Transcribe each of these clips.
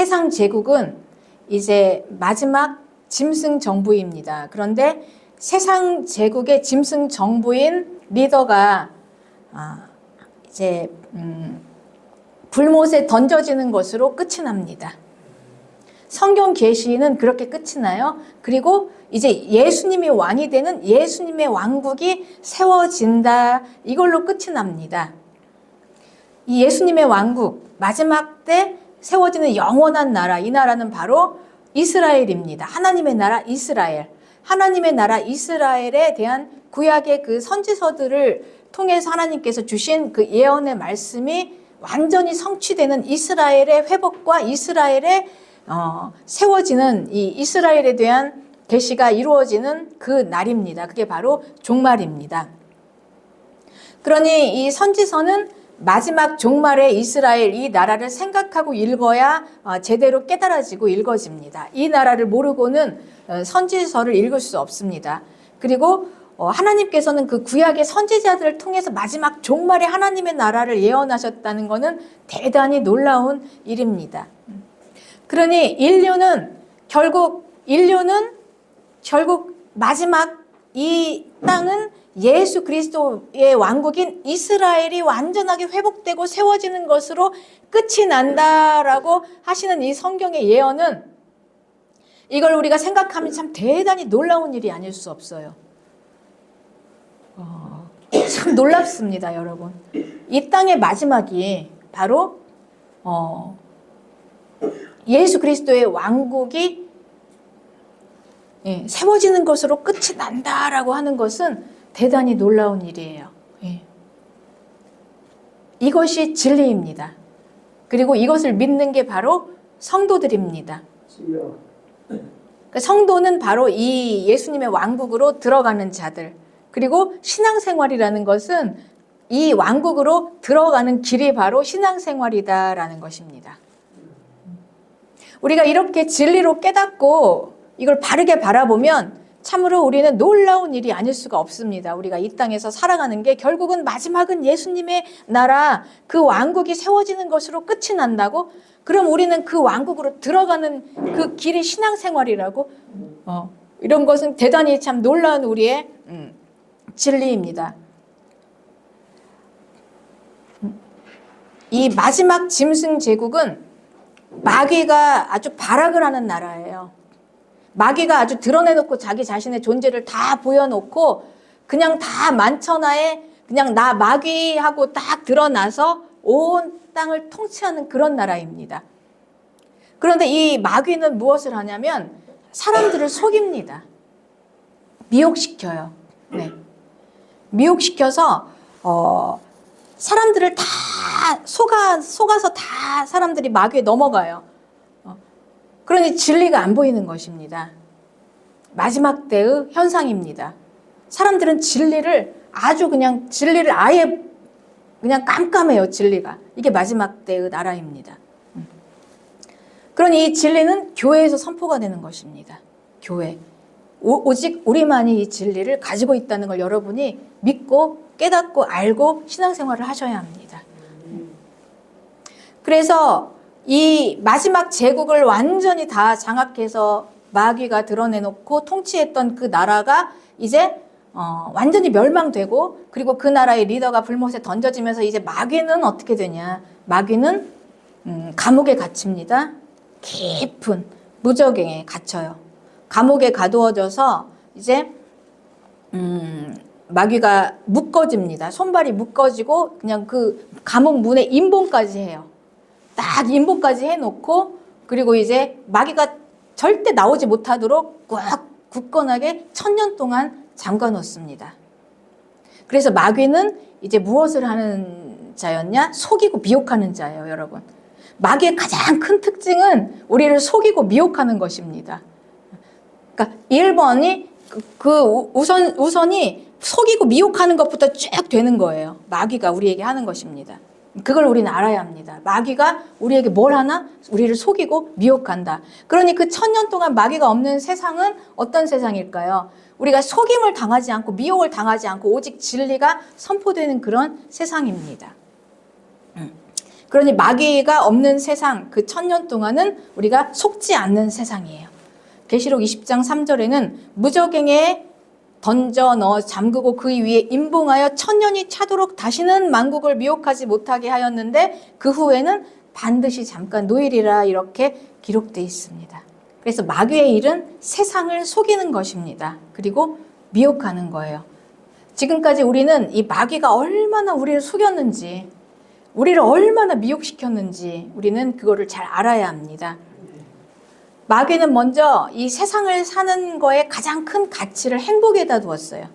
세상 제국은 이제 마지막 짐승 정부입니다. 그런데 세상 제국의 짐승 정부인 리더가 이제 불못에 던져지는 것으로 끝이 납니다. 성경 계시는 그렇게 끝이 나요. 그리고 이제 예수님이 왕이 되는 예수님의 왕국이 세워진다. 이걸로 끝이 납니다. 이 예수님의 왕국, 마지막 때 세워지는 영원한 나라, 이 나라는 바로 이스라엘입니다. 하나님의 나라 이스라엘. 하나님의 나라 이스라엘에 대한 구약의 그 선지서들을 통해서 하나님께서 주신 그 예언의 말씀이 완전히 성취되는 이스라엘의 회복과 이스라엘의 세워지는 이 이스라엘에 대한 계시가 이루어지는 그 날입니다. 그게 바로 종말입니다. 그러니 이 선지서는 마지막 종말의 이스라엘 이 나라를 생각하고 읽어야 제대로 깨달아지고 읽어집니다. 이 나라를 모르고는 선지서를 읽을 수 없습니다. 그리고 하나님께서는 그 구약의 선지자들을 통해서 마지막 종말의 하나님의 나라를 예언하셨다는 것은 대단히 놀라운 일입니다. 그러니 인류는 결국 마지막 이 땅은 예수 그리스도의 왕국인 이스라엘이 완전하게 회복되고 세워지는 것으로 끝이 난다라고 하시는 이 성경의 예언은 이걸 우리가 생각하면 참 대단히 놀라운 일이 아닐 수 없어요. 참 놀랍습니다, 여러분. 이 땅의 마지막이 바로 예수 그리스도의 왕국이 세워지는 것으로 끝이 난다라고 하는 것은 대단히 놀라운 일이에요. 이것이 진리입니다. 그리고 이것을 믿는 게 바로 성도들입니다. 그러니까 성도는 바로 이 예수님의 왕국으로 들어가는 자들. 그리고 신앙생활이라는 것은 이 왕국으로 들어가는 길이 바로 신앙생활이다라는 것입니다. 우리가 이렇게 진리로 깨닫고 이걸 바르게 바라보면 참으로 우리는 놀라운 일이 아닐 수가 없습니다. 우리가 이 땅에서 살아가는 게 결국은 마지막은 예수님의 나라, 그 왕국이 세워지는 것으로 끝이 난다고? 그럼 우리는 그 왕국으로 들어가는 그 길이 신앙생활이라고? 이런 것은 대단히 참 놀라운 우리의 진리입니다. 이 마지막 짐승 제국은 마귀가 아주 발악을 하는 나라예요. 마귀가 아주 드러내놓고 자기 자신의 존재를 다 보여놓고 그냥 다 만천하에 그냥 나 마귀하고 딱 드러나서 온 땅을 통치하는 그런 나라입니다. 그런데 이 마귀는 무엇을 하냐면 사람들을 속입니다. 미혹시켜요. 네. 미혹시켜서 사람들을 다 속아서 다 사람들이 마귀에 넘어가요. 그러니 진리가 안 보이는 것입니다. 마지막 때의 현상입니다. 사람들은 진리를 아예 그냥 깜깜해요, 진리가. 이게 마지막 때의 나라입니다. 그러니 이 진리는 교회에서 선포가 되는 것입니다. 교회. 오직 우리만이 이 진리를 가지고 있다는 걸 여러분이 믿고 깨닫고 알고 신앙생활을 하셔야 합니다. 그래서 이 마지막 제국을 완전히 다 장악해서 마귀가 드러내놓고 통치했던 그 나라가 이제 완전히 멸망되고 그리고 그 나라의 리더가 불못에 던져지면서 이제 마귀는 어떻게 되냐. 마귀는 감옥에 갇힙니다. 깊은 무저갱에 갇혀요. 감옥에 가두어져서 이제 마귀가 묶어집니다. 손발이 묶어지고 그냥 그 감옥 문에 임봉까지 해요. 딱 임봉까지 해놓고 그리고 이제 마귀가 절대 나오지 못하도록 꽉 굳건하게 1000년 동안 잠가 놓습니다. 그래서 마귀는 이제 무엇을 하는 자였냐? 속이고 미혹하는 자예요, 여러분. 마귀의 가장 큰 특징은 우리를 속이고 미혹하는 것입니다. 그러니까 1번이 우선이 속이고 미혹하는 것부터 쭉 되는 거예요. 마귀가 우리에게 하는 것입니다. 그걸 우리는 알아야 합니다. 마귀가 우리에게 뭘 하나? 우리를 속이고 미혹한다. 그러니 그 1000년 동안 마귀가 없는 세상은 어떤 세상일까요? 우리가 속임을 당하지 않고 미혹을 당하지 않고 오직 진리가 선포되는 그런 세상입니다. 그러니 마귀가 없는 세상, 그 1000년 동안은 우리가 속지 않는 세상이에요. 계시록 20장 3절에는 무저갱에 던져 넣어 잠그고 그 위에 임봉하여 1000년이 차도록 다시는 만국을 미혹하지 못하게 하였는데 그 후에는 반드시 잠깐 노일이라 이렇게 기록되어 있습니다. 그래서 마귀의 일은 세상을 속이는 것입니다. 그리고 미혹하는 거예요. 지금까지 우리는 이 마귀가 얼마나 우리를 속였는지, 우리를 얼마나 미혹시켰는지 우리는 그거를 잘 알아야 합니다. 마귀는 먼저 이 세상을 사는 거에 가장 큰 가치를 행복에다 두었어요.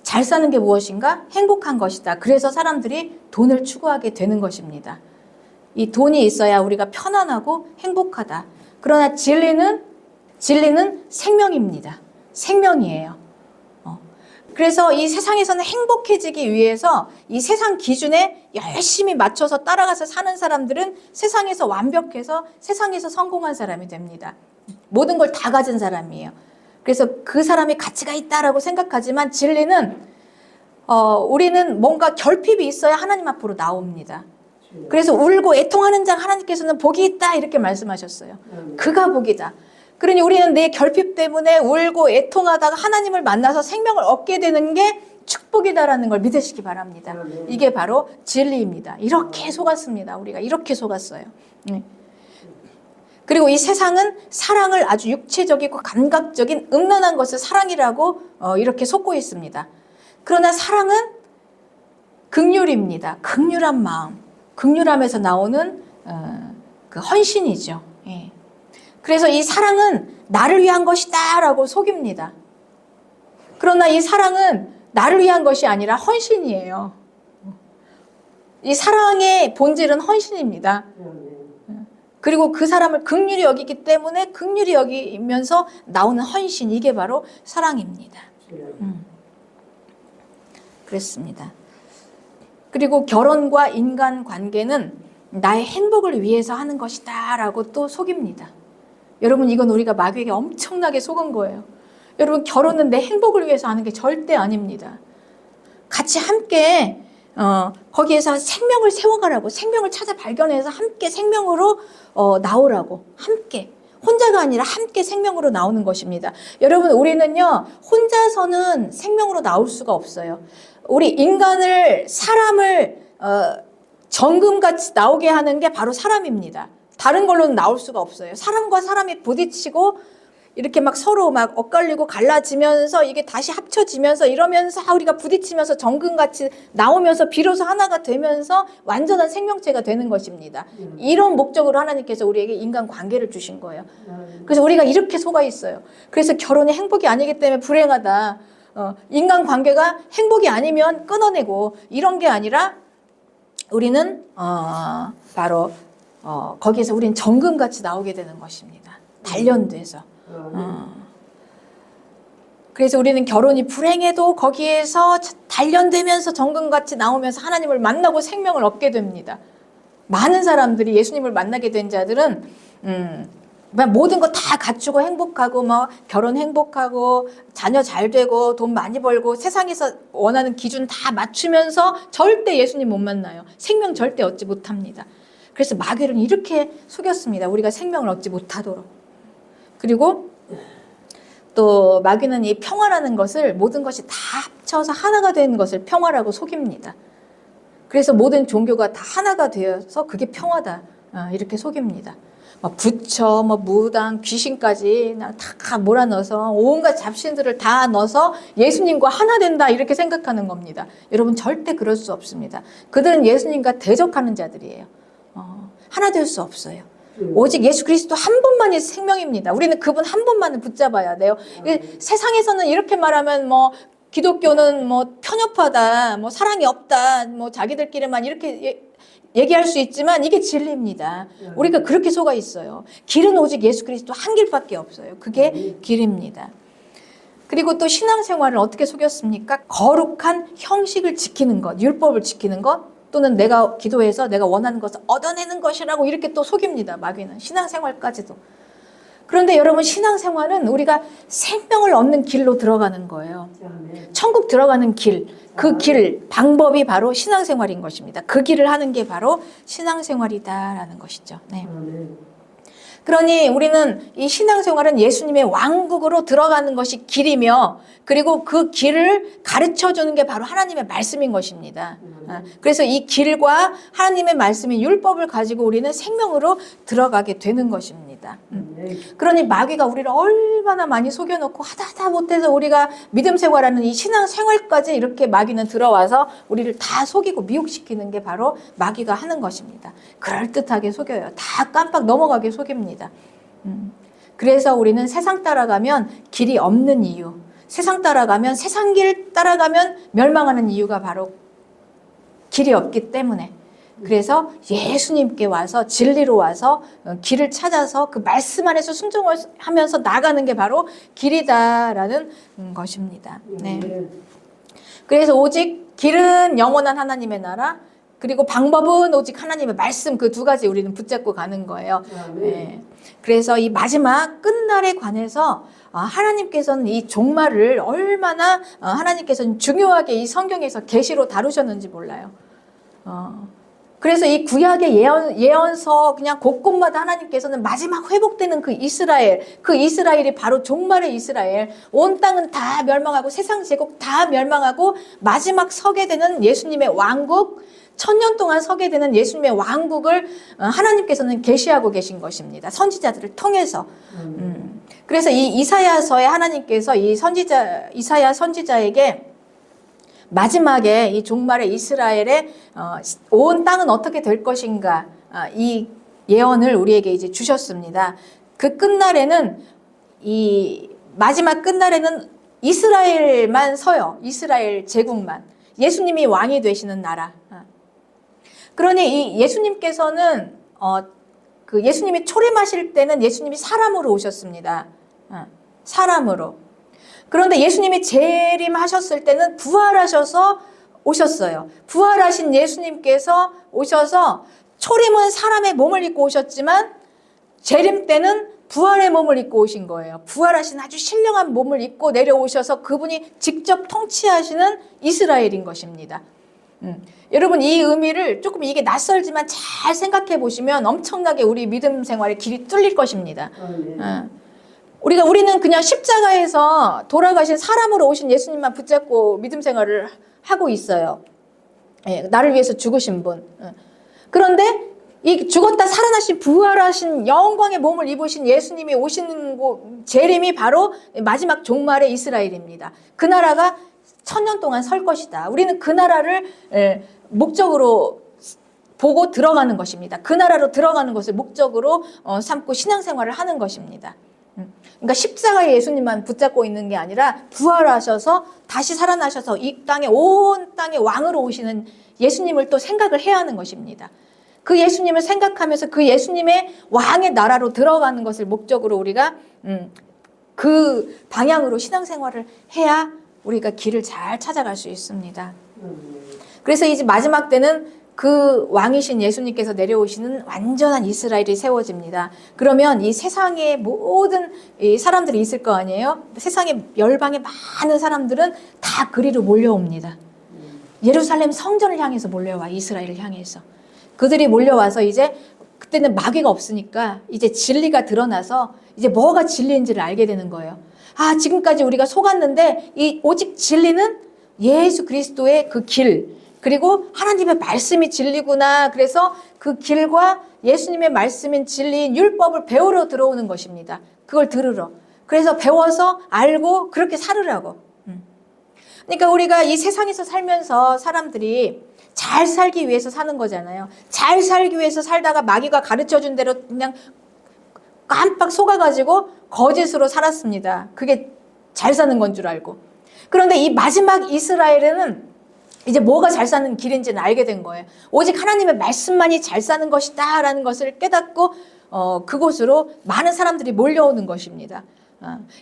잘 사는 게 무엇인가? 행복한 것이다. 그래서 사람들이 돈을 추구하게 되는 것입니다. 이 돈이 있어야 우리가 편안하고 행복하다. 그러나 진리는 생명입니다. 생명이에요. 그래서 이 세상에서는 행복해지기 위해서 이 세상 기준에 열심히 맞춰서 따라가서 사는 사람들은 세상에서 완벽해서 세상에서 성공한 사람이 됩니다. 모든 걸 다 가진 사람이에요. 그래서 그 사람이 가치가 있다라고 생각하지만 진리는 우리는 뭔가 결핍이 있어야 하나님 앞으로 나옵니다. 그래서 울고 애통하는 자 하나님께서는 복이 있다 이렇게 말씀하셨어요. 그가 복이다. 그러니 우리는 내 결핍 때문에 울고 애통하다가 하나님을 만나서 생명을 얻게 되는 게 축복이다라는 걸 믿으시기 바랍니다. 이게 바로 진리입니다. 이렇게 속았습니다. 우리가 이렇게 속았어요. 그리고 이 세상은 사랑을 아주 육체적이고 감각적인 음란한 것을 사랑이라고 이렇게 속고 있습니다. 그러나 사랑은 긍휼입니다. 긍휼한 마음, 긍휼함에서 나오는 그 헌신이죠. 예. 그래서 이 사랑은 나를 위한 것이다 라고 속입니다. 그러나 이 사랑은 나를 위한 것이 아니라 헌신이에요. 이 사랑의 본질은 헌신입니다. 그리고 그 사람을 긍휼히 여기기 때문에 긍휼히 여기면서 나오는 헌신, 이게 바로 사랑입니다. 그렇습니다. 그리고 결혼과 인간관계는 나의 행복을 위해서 하는 것이다 라고 또 속입니다. 여러분, 이건 우리가 마귀에게 엄청나게 속은 거예요. 여러분, 결혼은 내 행복을 위해서 하는 게 절대 아닙니다. 같이 함께 거기에서 생명을 세워가라고, 생명을 찾아 발견해서 함께 생명으로 나오라고, 함께. 혼자가 아니라 함께 생명으로 나오는 것입니다. 여러분, 우리는요, 혼자서는 생명으로 나올 수가 없어요. 우리 인간을, 사람을 정금같이 나오게 하는 게 바로 사람입니다. 다른 걸로는 나올 수가 없어요. 사람과 사람이 부딪히고 이렇게 막 서로 막 엇갈리고 갈라지면서 이게 다시 합쳐지면서 이러면서 우리가 부딪히면서 정금같이 나오면서 비로소 하나가 되면서 완전한 생명체가 되는 것입니다. 이런 목적으로 하나님께서 우리에게 인간 관계를 주신 거예요. 그래서 우리가 이렇게 속아 있어요. 그래서 결혼이 행복이 아니기 때문에 불행하다. 인간 관계가 행복이 아니면 끊어내고, 이런 게 아니라 우리는 바로 거기에서 우린 정금같이 나오게 되는 것입니다. 단련돼서. 그래서 우리는 결혼이 불행해도 거기에서 단련되면서 정금같이 나오면서 하나님을 만나고 생명을 얻게 됩니다. 많은 사람들이 예수님을 만나게 된 자들은 모든 거 다 갖추고 행복하고, 뭐 결혼 행복하고, 자녀 잘 되고, 돈 많이 벌고, 세상에서 원하는 기준 다 맞추면서 절대 예수님 못 만나요. 생명 절대 얻지 못합니다. 그래서 마귀는 이렇게 속였습니다. 우리가 생명을 얻지 못하도록. 그리고 또 마귀는 이 평화라는 것을, 모든 것이 다 합쳐서 하나가 되는 것을 평화라고 속입니다. 그래서 모든 종교가 다 하나가 되어서 그게 평화다, 이렇게 속입니다. 부처, 무당, 귀신까지 다 몰아넣어서 온갖 잡신들을 다 넣어서 예수님과 하나 된다, 이렇게 생각하는 겁니다. 여러분, 절대 그럴 수 없습니다. 그들은 예수님과 대적하는 자들이에요. 하나 될 수 없어요. 오직 예수 그리스도 한 분만이 생명입니다. 우리는 그분 한 분만을 붙잡아야 돼요. 세상에서는 이렇게 말하면 기독교는 편협하다, 사랑이 없다, 자기들끼리만 이렇게 얘기할 수 있지만 이게 진리입니다. 우리가 그렇게 속아 있어요. 길은 오직 예수 그리스도 한 길밖에 없어요. 그게 길입니다. 그리고 또 신앙생활을 어떻게 속였습니까? 거룩한 형식을 지키는 것, 율법을 지키는 것, 또는 내가 기도해서 내가 원하는 것을 얻어내는 것이라고 이렇게 또 속입니다. 마귀는 신앙생활까지도. 그런데 여러분, 신앙생활은 우리가 생명을 얻는 길로 들어가는 거예요. 천국 들어가는 길, 그 길, 방법이 바로 신앙생활인 것입니다. 그 길을 하는 게 바로 신앙생활이다라는 것이죠. 네. 그러니 우리는 이 신앙생활은 예수님의 왕국으로 들어가는 것이 길이며, 그리고 그 길을 가르쳐 주는 게 바로 하나님의 말씀인 것입니다. 그래서 이 길과 하나님의 말씀인 율법을 가지고 우리는 생명으로 들어가게 되는 것입니다. 그러니 마귀가 우리를 얼마나 많이 속여놓고 하다 못해서 우리가 믿음 생활하는 이 신앙 생활까지 이렇게 마귀는 들어와서 우리를 다 속이고 미혹시키는 게 바로 마귀가 하는 것입니다. 그럴듯하게 속여요. 다 깜빡 넘어가게 속입니다. 그래서 우리는 세상 따라가면 길이 없는 이유, 세상 따라가면, 세상 길 따라가면 멸망하는 이유가 바로 길이 없기 때문에, 그래서 예수님께 와서, 진리로 와서 길을 찾아서 그 말씀 안에서 순종을 하면서 나가는 게 바로 길이다라는 것입니다. 네. 그래서 오직 길은 영원한 하나님의 나라, 그리고 방법은 오직 하나님의 말씀, 그 두 가지 우리는 붙잡고 가는 거예요. 네. 그래서 이 마지막 끝날에 관해서 하나님께서는 이 종말을 얼마나 하나님께서는 중요하게 이 성경에서 계시로 다루셨는지 몰라요. 그래서 이 구약의 예언서 그냥 곳곳마다 하나님께서는 마지막 회복되는 그 이스라엘이 바로 종말의 이스라엘, 온 땅은 다 멸망하고 세상 제국 다 멸망하고 마지막 서게 되는 예수님의 왕국, 1000년 동안 서게 되는 예수님의 왕국을 하나님께서는 계시하고 계신 것입니다. 선지자들을 통해서. 그래서 이 이사야서에 하나님께서 이 이사야 선지자에게 마지막에 이 종말의 이스라엘의 온 땅은 어떻게 될 것인가, 이 예언을 우리에게 이제 주셨습니다. 그 끝날에는, 이 마지막 끝날에는 이스라엘만 서요. 이스라엘 제국만. 예수님이 왕이 되시는 나라. 그러니 이 예수님께서는 그 예수님이 초림하실 때는 예수님이 사람으로 오셨습니다. 사람으로. 그런데 예수님이 재림하셨을 때는 부활하셔서 오셨어요. 부활하신 예수님께서 오셔서 초림은 사람의 몸을 입고 오셨지만 재림 때는 부활의 몸을 입고 오신 거예요. 부활하신 아주 신령한 몸을 입고 내려오셔서 그분이 직접 통치하시는 이스라엘인 것입니다. 여러분, 이 의미를 조금, 이게 낯설지만 잘 생각해 보시면 엄청나게 우리 믿음 생활의 길이 뚫릴 것입니다. 우리는 그냥 십자가에서 돌아가신 사람으로 오신 예수님만 붙잡고 믿음 생활을 하고 있어요. 나를 위해서 죽으신 분. 그런데 이 죽었다 살아나신, 부활하신 영광의 몸을 입으신 예수님이 오시는 재림이 바로 마지막 종말의 이스라엘입니다. 그 나라가 1000년 동안 설 것이다. 우리는 그 나라를 목적으로 보고 들어가는 것입니다. 그 나라로 들어가는 것을 목적으로 삼고 신앙생활을 하는 것입니다. 그러니까 십자가에 예수님만 붙잡고 있는 게 아니라 부활하셔서 다시 살아나셔서 이 땅에, 온 땅의 왕으로 오시는 예수님을 또 생각을 해야 하는 것입니다. 그 예수님을 생각하면서 그 예수님의 왕의 나라로 들어가는 것을 목적으로 우리가 그 방향으로 신앙생활을 해야 우리가 길을 잘 찾아갈 수 있습니다. 그래서 이제 마지막 때는 그 왕이신 예수님께서 내려오시는 완전한 이스라엘이 세워집니다. 그러면 이 세상에 모든 이 사람들이 있을 거 아니에요? 세상에 열방의 많은 사람들은 다 그리로 몰려옵니다. 예루살렘 성전을 향해서 몰려와, 이스라엘을 향해서. 그들이 몰려와서 이제 그때는 마귀가 없으니까 이제 진리가 드러나서 이제 뭐가 진리인지를 알게 되는 거예요. 지금까지 우리가 속았는데 이 오직 진리는 예수 그리스도의 그 길, 그리고 하나님의 말씀이 진리구나. 그래서 그 길과 예수님의 말씀인 진리인 율법을 배우러 들어오는 것입니다. 그걸 들으러. 그래서 배워서 알고 그렇게 살으라고. 그러니까 우리가 이 세상에서 살면서 사람들이 잘 살기 위해서 사는 거잖아요. 잘 살기 위해서 살다가 마귀가 가르쳐준 대로 그냥 깜빡 속아가지고 거짓으로 살았습니다. 그게 잘 사는 건 줄 알고. 그런데 이 마지막 이스라엘에는 이제 뭐가 잘 사는 길인지는 알게 된 거예요. 오직 하나님의 말씀만이 잘 사는 것이다 라는 것을 깨닫고 그곳으로 많은 사람들이 몰려오는 것입니다.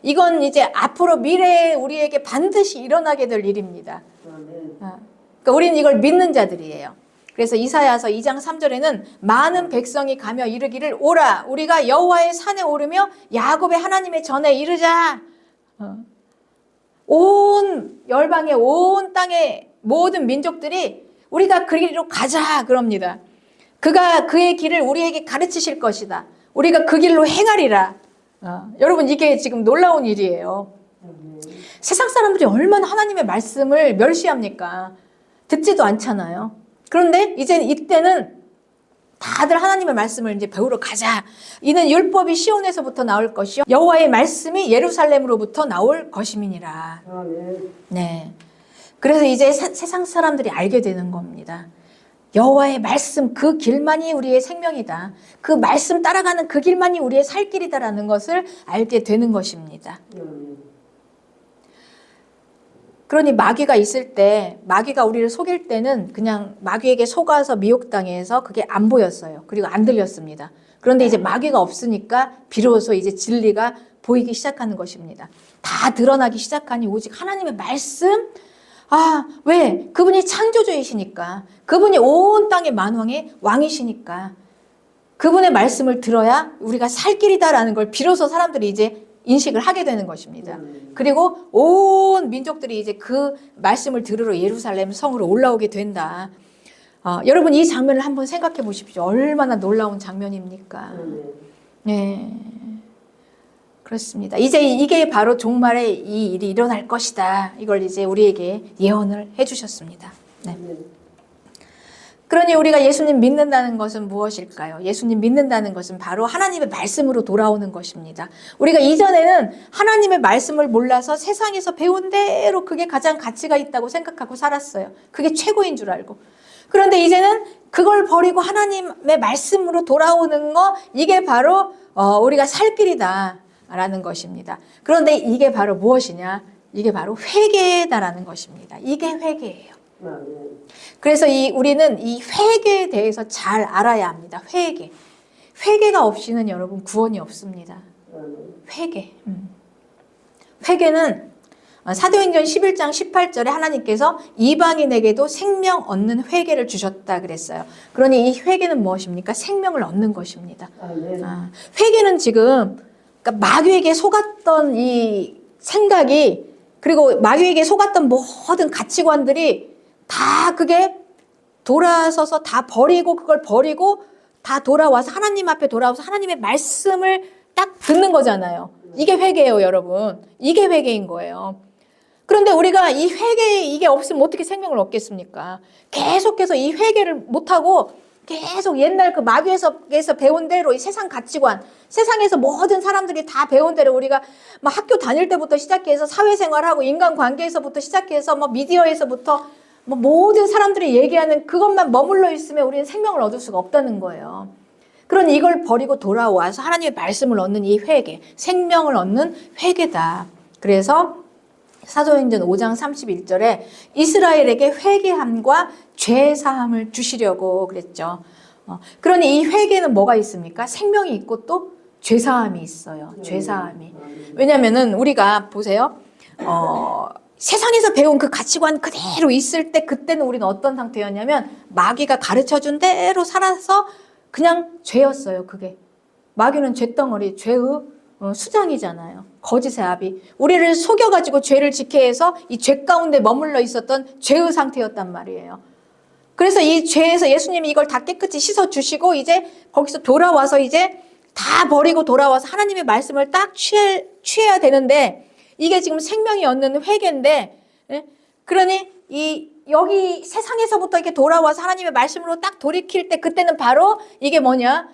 이건 이제 앞으로 미래에 우리에게 반드시 일어나게 될 일입니다. 그러니까 우리는 이걸 믿는 자들이에요. 그래서 이사야서 2장 3절에는 많은 백성이 가며 이르기를 오라 우리가 여호와의 산에 오르며 야곱의 하나님의 전에 이르자. 온 열방의 온 땅의 모든 민족들이 우리가 그 길로 가자 그럽니다. 그가 그의 길을 우리에게 가르치실 것이다. 우리가 그 길로 행하리라. 여러분 이게 지금 놀라운 일이에요. 세상 사람들이 얼마나 하나님의 말씀을 멸시합니까? 듣지도 않잖아요. 그런데 이때는 다들 하나님의 말씀을 이제 배우러 가자. 이는 율법이 시온에서부터 나올 것이요 여호와의 말씀이 예루살렘으로부터 나올 것임이니라. 네. 그래서 이제 세상 사람들이 알게 되는 겁니다. 여호와의 말씀 그 길만이 우리의 생명이다. 그 말씀 따라가는 그 길만이 우리의 살 길이다라는 것을 알게 되는 것입니다. 그러니 마귀가 있을 때, 마귀가 우리를 속일 때는 그냥 마귀에게 속아서 미혹당해서 그게 안 보였어요. 그리고 안 들렸습니다. 그런데 이제 마귀가 없으니까 비로소 이제 진리가 보이기 시작하는 것입니다. 다 드러나기 시작하니 오직 하나님의 말씀, 왜? 그분이 창조주이시니까, 그분이 온 땅의 만왕의 왕이시니까, 그분의 말씀을 들어야 우리가 살 길이다라는 걸 비로소 사람들이 이제 인식을 하게 되는 것입니다. 그리고 온 민족들이 이제 그 말씀을 들으러 예루살렘 성으로 올라오게 된다. 여러분 이 장면을 한번 생각해 보십시오. 얼마나 놀라운 장면입니까? 네. 그렇습니다. 이제 이게 바로 종말에 이 일이 일어날 것이다. 이걸 이제 우리에게 예언을 해주셨습니다. 네. 그러니 우리가 예수님 믿는다는 것은 무엇일까요? 예수님 믿는다는 것은 바로 하나님의 말씀으로 돌아오는 것입니다. 우리가 이전에는 하나님의 말씀을 몰라서 세상에서 배운 대로 그게 가장 가치가 있다고 생각하고 살았어요. 그게 최고인 줄 알고. 그런데 이제는 그걸 버리고 하나님의 말씀으로 돌아오는 거, 이게 바로 우리가 살 길이다라는 것입니다. 그런데 이게 바로 무엇이냐? 이게 바로 회개다라는 것입니다. 이게 회개예요. 그래서 우리는 이 회개에 대해서 잘 알아야 합니다. 회개. 회개가 없이는 여러분 구원이 없습니다. 회개. 회개는 사도행전 11장 18절에 하나님께서 이방인에게도 생명 얻는 회개를 주셨다 그랬어요. 그러니 이 회개는 무엇입니까? 생명을 얻는 것입니다. 회개는 지금 그러니까 마귀에게 속았던 이 생각이, 그리고 마귀에게 속았던 모든 가치관들이 다 그게 돌아서서 다 버리고, 그걸 버리고 다 돌아와서 하나님 앞에 돌아와서 하나님의 말씀을 딱 듣는 거잖아요. 이게 회개예요, 여러분. 이게 회개인 거예요. 그런데 우리가 이 이게 없으면 어떻게 생명을 얻겠습니까? 계속해서 이 회개를 못하고 계속 옛날 그 마귀에서 배운 대로 이 세상 가치관, 세상에서 모든 사람들이 다 배운 대로 우리가 막 학교 다닐 때부터 시작해서 사회생활하고 인간관계에서부터 시작해서 뭐 미디어에서부터 모든 사람들이 얘기하는 그것만 머물러 있으면 우리는 생명을 얻을 수가 없다는 거예요. 그러니 이걸 버리고 돌아와서 하나님의 말씀을 얻는 이 회개, 생명을 얻는 회개다. 그래서 사도행전 5장 31절에 이스라엘에게 회개함과 죄사함을 주시려고 그랬죠. 그러니 이 회개는 뭐가 있습니까? 생명이 있고 또 죄사함이 있어요. 죄사함이. 왜냐면은 우리가 보세요. 세상에서 배운 그 가치관 그대로 있을 때 그때는 우리는 어떤 상태였냐면 마귀가 가르쳐준 대로 살아서 그냥 죄였어요. 그게. 마귀는 죄덩어리, 죄의 수장이잖아요. 거짓의 아비. 우리를 속여가지고 죄를 짓게 해서 이 죄 가운데 머물러 있었던 죄의 상태였단 말이에요. 그래서 이 죄에서 예수님이 이걸 다 깨끗이 씻어주시고 이제 거기서 돌아와서 이제 다 버리고 돌아와서 하나님의 말씀을 딱 취해야 되는데 이게 지금 생명이 얻는 회개인데, 그러니 여기 세상에서부터 이렇게 돌아와서 하나님의 말씀으로 딱 돌이킬 때 그때는 바로 이게 뭐냐?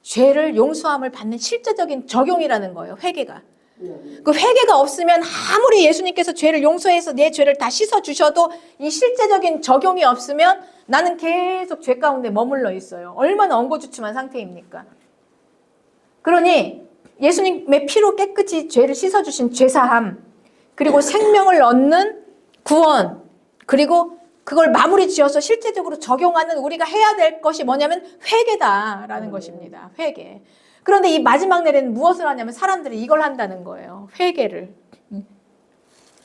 죄를 용서함을 받는 실제적인 적용이라는 거예요. 회개가. 그 회개가 없으면 아무리 예수님께서 죄를 용서해서 내 죄를 다 씻어주셔도 이 실제적인 적용이 없으면 나는 계속 죄 가운데 머물러 있어요. 얼마나 엉거주춤한 상태입니까? 그러니 예수님의 피로 깨끗이 죄를 씻어주신 죄사함, 그리고 생명을 얻는 구원, 그리고 그걸 마무리 지어서 실제적으로 적용하는 우리가 해야 될 것이 뭐냐면 회개다라는 것입니다. 회개. 그런데 이 마지막 날에는 무엇을 하냐면 사람들이 이걸 한다는 거예요. 회개를.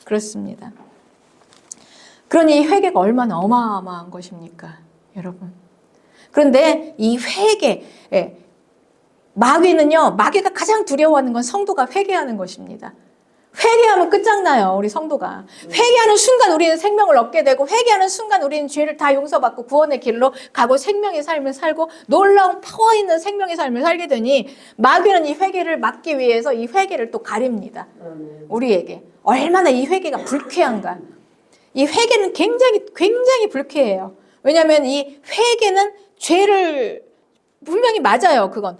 그렇습니다. 그러니 이 회개가 얼마나 어마어마한 것입니까, 여러분. 그런데 이 회개, 마귀가 가장 두려워하는 건 성도가 회개하는 것입니다. 회개하면 끝장나요, 우리 성도가. 회개하는 순간 우리는 생명을 얻게 되고, 회개하는 순간 우리는 죄를 다 용서받고 구원의 길로 가고 생명의 삶을 살고 놀라운 파워 있는 생명의 삶을 살게 되니, 마귀는 이 회개를 막기 위해서 이 회개를 또 가립니다. 우리에게. 얼마나 이 회개가 불쾌한가. 이 회개는 굉장히 불쾌해요. 왜냐하면 이 회개는 죄를, 분명히 맞아요, 그건.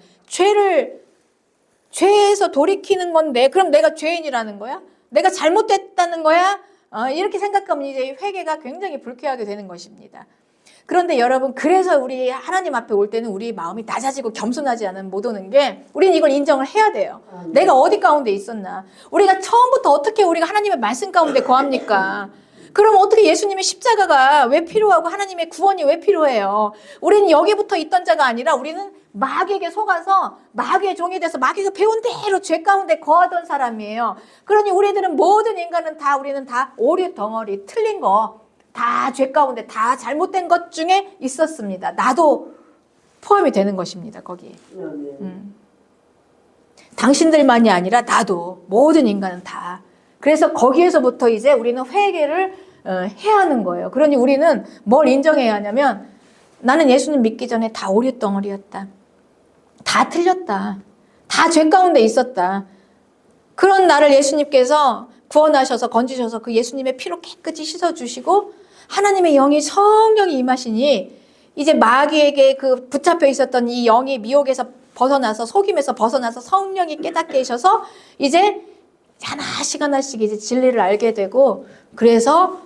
죄에서 돌이키는 건데, 그럼 내가 죄인이라는 거야? 내가 잘못됐다는 거야? 이렇게 생각하면 이제 회개가 굉장히 불쾌하게 되는 것입니다. 그런데 여러분, 그래서 우리 하나님 앞에 올 때는 우리 마음이 낮아지고 겸손하지 않으면 못 오는 게, 우리는 이걸 인정을 해야 돼요. 내가 어디 가운데 있었나? 우리가 처음부터 어떻게 우리가 하나님의 말씀 가운데 거합니까? 그럼 어떻게 예수님의 십자가가 왜 필요하고 하나님의 구원이 왜 필요해요? 우리는 여기부터 있던 자가 아니라 우리는 마귀에게 속아서 마귀의 종이 돼서 마귀가 배운 대로 죄 가운데 거하던 사람이에요. 그러니 우리들은 모든 인간은 우리는 다 오류 덩어리, 틀린 거, 다 죄 가운데 다 잘못된 것 중에 있었습니다. 나도 포함이 되는 것입니다, 거기에. 당신들만이 아니라 나도, 모든 인간은 다. 그래서 거기에서부터 이제 우리는 회개를 해야 하는 거예요. 그러니 우리는 뭘 인정해야 하냐면, 나는 예수님 믿기 전에 다 오류 덩어리였다. 다 틀렸다. 다 죄 가운데 있었다. 그런 나를 예수님께서 구원하셔서 건지셔서 그 예수님의 피로 깨끗이 씻어주시고 하나님의 영이 성령이 임하시니 이제 마귀에게 그 붙잡혀 있었던 이 영이 미혹에서 벗어나서 속임에서 벗어나서 성령이 깨닫게 하셔서 이제 하나씩 이제 진리를 알게 되고, 그래서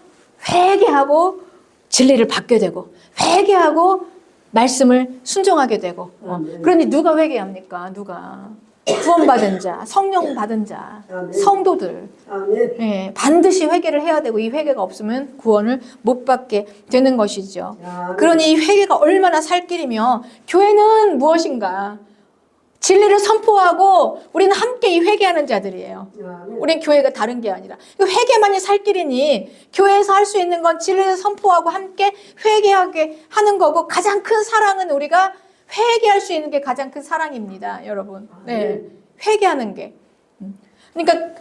회개하고 진리를 받게 되고, 회개하고 말씀을 순종하게 되고. 그러니 누가 회개합니까? 누가? 구원받은 자, 성령 받은 자, 성도들. 반드시 회개를 해야 되고, 이 회개가 없으면 구원을 못 받게 되는 것이죠. 그러니 이 회개가 얼마나 살 길이며, 교회는 무엇인가? 진리를 선포하고 우리는 함께 이 회개하는 자들이에요. 우린 교회가 다른 게 아니라 회개만이 살 길이니, 교회에서 할 수 있는 건 진리를 선포하고 함께 회개하게 하는 거고, 가장 큰 사랑은 우리가 회개할 수 있는 게 가장 큰 사랑입니다, 여러분. 네, 회개하는 게. 그러니까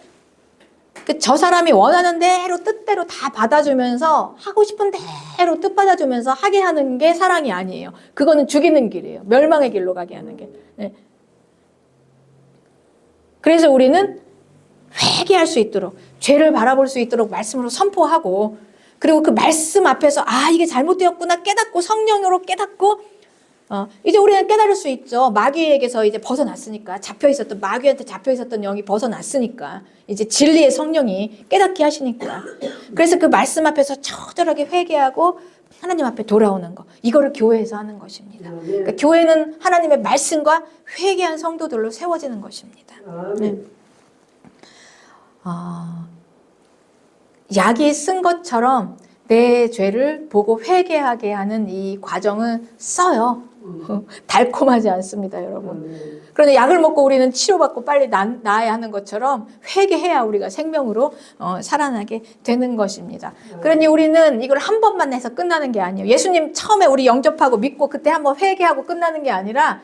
저 사람이 원하는 대로 뜻대로 다 받아주면서, 하고 싶은 대로 뜻 받아주면서 하게 하는 게 사랑이 아니에요. 그거는 죽이는 길이에요. 멸망의 길로 가게 하는 게. 네. 그래서 우리는 회개할 수 있도록, 죄를 바라볼 수 있도록 말씀으로 선포하고, 그리고 그 말씀 앞에서 이게 잘못되었구나 깨닫고, 성령으로 깨닫고, 이제 우리는 깨달을 수 있죠. 마귀에게서 이제 벗어났으니까, 마귀한테 잡혀 있었던 영이 벗어났으니까, 이제 진리의 성령이 깨닫게 하시니까. 그래서 그 말씀 앞에서 처절하게 회개하고 하나님 앞에 돌아오는 거, 이거를 교회에서 하는 것입니다. 그러니까 교회는 하나님의 말씀과 회개한 성도들로 세워지는 것입니다. 네. 약이 쓴 것처럼 내 죄를 보고 회개하게 하는 이 과정은 써요. 달콤하지 않습니다, 여러분. 그런데 약을 먹고 우리는 치료받고 빨리 나아야 하는 것처럼 회개해야 우리가 생명으로 살아나게 되는 것입니다. 그러니 우리는 이걸 한 번만 해서 끝나는 게 아니에요. 예수님 처음에 우리 영접하고 믿고 그때 한번 회개하고 끝나는 게 아니라,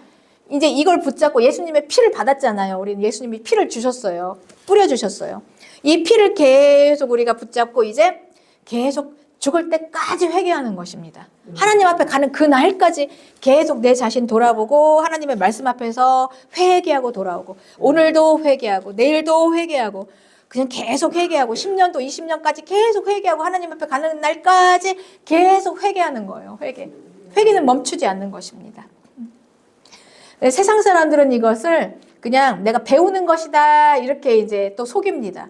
이제 이걸 붙잡고 예수님의 피를 받았잖아요. 우리는 예수님이 피를 주셨어요. 뿌려주셨어요. 이 피를 계속 우리가 붙잡고 이제 계속 죽을 때까지 회개하는 것입니다. 하나님 앞에 가는 그 날까지 계속 내 자신 돌아보고 하나님의 말씀 앞에서 회개하고 돌아오고, 오늘도 회개하고 내일도 회개하고, 그냥 계속 회개하고 10년도 20년까지 계속 회개하고 하나님 앞에 가는 날까지 계속 회개하는 거예요. 회개는 멈추지 않는 것입니다. 세상 사람들은 이것을 그냥 내가 배우는 것이다 이렇게 이제 또 속입니다.